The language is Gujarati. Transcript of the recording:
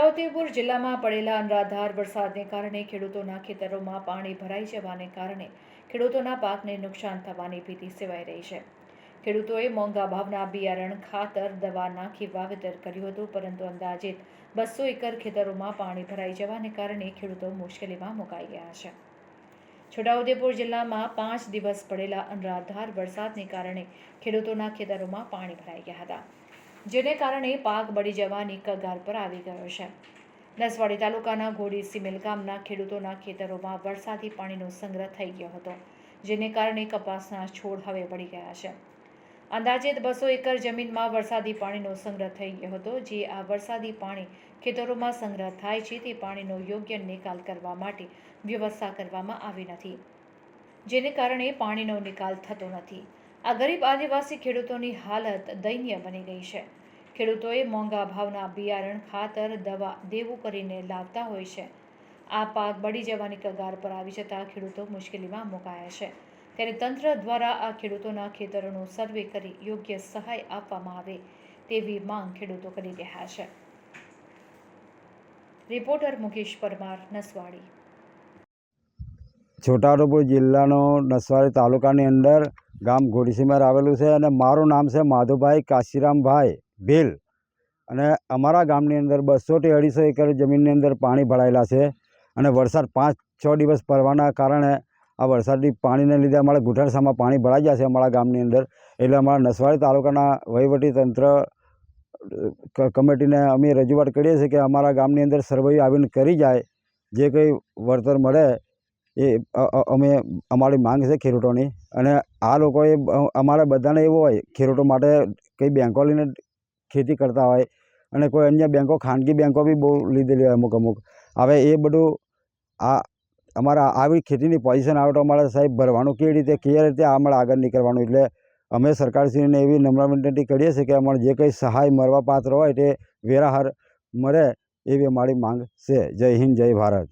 છોટાઉદેપુર જિલ્લામાં પડેલા અનરાધાર વરસાદને કારણે ખેડૂતોના ખેતરોમાં પાણી ભરાઈ જવાને કારણે ખેડૂતોના પાકને નુકસાન થવાની ભીતિ સેવાઈ રહી છે। ખેડૂતોએ મોંઘા ભાવના બિયારણ, ખાતર, દવા નાખી વાવેતર કર્યું હતું, પરંતુ અંદાજિત 200 એકર ખેતરોમાં પાણી ભરાઈ જવાને કારણે ખેડૂતો મુશ્કેલીમાં મુકાઈ ગયા છે। છોટાઉદેપુર જિલ્લામાં 5 દિવસ પડેલા અનરાધાર વરસાદને કારણે ખેડૂતોના ખેતરોમાં પાણી ભરાઈ ગયા હતા, જેને કારણે પાક બળી જવાની કગાર પર આવી ગયો છે। નસવાડી તાલુકાના ઘોડી સિમેલ ગામના ખેડૂતોના ખેતરોમાં વરસાદી પાણીનો સંગ્રહ થઈ ગયો હતો, જેને કારણે કપાસના છોડ હવે બળી ગયા છે। અંદાજિત 200 એકર જમીનમાં વરસાદી પાણીનો સંગ્રહ થઈ ગયો હતો। જે આ વરસાદી પાણી ખેતરોમાં સંગ્રહ થાય છે તે પાણીનો યોગ્ય નિકાલ કરવા માટે વ્યવસ્થા કરવામાં આવી નથી, જેને કારણે પાણીનો નિકાલ થતો નથી। આ ગરીબ આદિવાસી ખેડૂતોની હાલત દયનીય બની ગઈ છે। ખેડૂતોએ મોંઘા ભાવના બિયારણ, ખાતર, દવા દેવું કરીને લાવતા હોય છે। આ પાક બળી જવાની કગાર પર આવી જતા ખેડૂતો મુશ્કેલીમાં મુકાયા છે, ત્યારે તંત્ર દ્વારા આ ખેડૂતોના ખેતરોનું સર્વે કરી યોગ્ય સહાય આપવામાં આવે તેવી માંગ ખેડૂતો કરી રહ્યા છે। રિપોર્ટર મુકેશ પરમાર, નસવાડી। છોટાઉદેપુર જિલ્લાનો નસવાડી તાલુકાની અંદર ગામ ઘોડીસીમેર આવેલું છે અને મારું નામ છે માધુભાઈ કાશીરામભાઈ ભીલ। અને અમારા ગામની અંદર 200 થી 250 એકર જમીનની અંદર પાણી ભરાયેલા છે અને વરસાદ 5-6 દિવસ પડવાના કારણે આ વરસાદી પાણીને લીધે અમારા ઘૂંટણસામાં પાણી ભરાઈ ગયા છે અમારા ગામની અંદર। એટલે અમારા નસવાડી તાલુકાના વહીવટી તંત્ર કમિટીને અમે રજૂઆત કરીએ છીએ કે અમારા ગામની અંદર સર્વે આવીને કરી જાય, જે કંઈ વળતર મળે એ અમે અમારી માંગ છે ખેડૂતોની। અને આ લોકોએ અમારે બધાને એવું હોય, ખેડૂતો માટે કંઈ બેંકો લઈને ખેતી કરતા હોય અને કોઈ અન્ય બેંકો, ખાનગી બેંકો બી બહુ લીધેલી હોય અમુક। હવે એ બધું આ અમારા આવી ખેતીની પોઝિશન આવે તો અમારે સાહેબ ભરવાનું કેવી રીતે, કઈ રીતે અમારે આગળ નીકળવાનું। એટલે અમે સરકારશ્રીને એવી નમ્ર વિનંતી કરીએ છીએ કે અમારે જે કંઈ સહાય મળવા પાત્ર હોય તે વેરાહર મળે એવી અમારી માંગ છે। જય હિન્દ, જય ભારત।